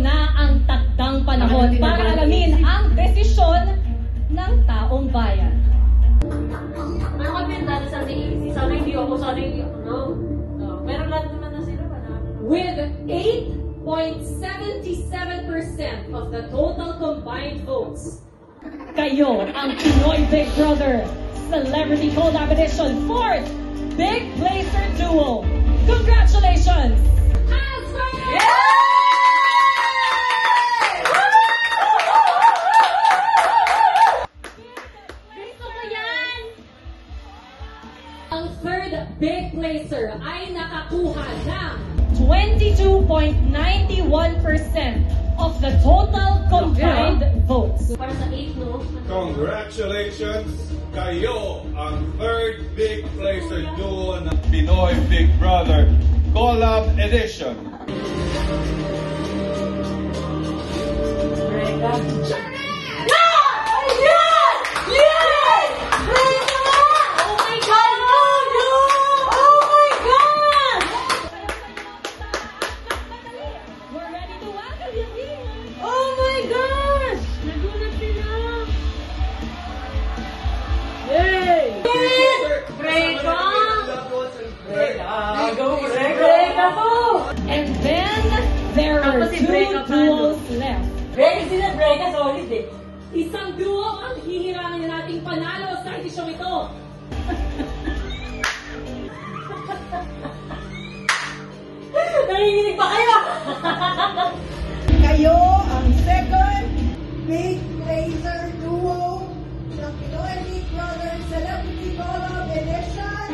na ang takdang panahon para alamin ang desisyon ng taong bayan. Ano kami dati sa CEC? Sana hindi ako, sana hindi ako, no? Pero lahat naman na sila, With 8.77% of the total combined votes, kayo ang Pinoy Big Brother Celebrity Collab Edition 4th Big Placer Duo. Congratulations! Ang third Big Placer ay nakakuha ng 22.91% of the total combined votes. para sa 8, no? Congratulations! Kayo ang third Big Placer Duo ng Pinoy Big Brother Collab Edition. And then there are two duos left. Isang duo ang hihirangin nating panalo sa edisyong ito. Narinig ba kayo? Kayo ang second Big Placer Duo ng Pinoy Big Brother Celebrity Collab Edition.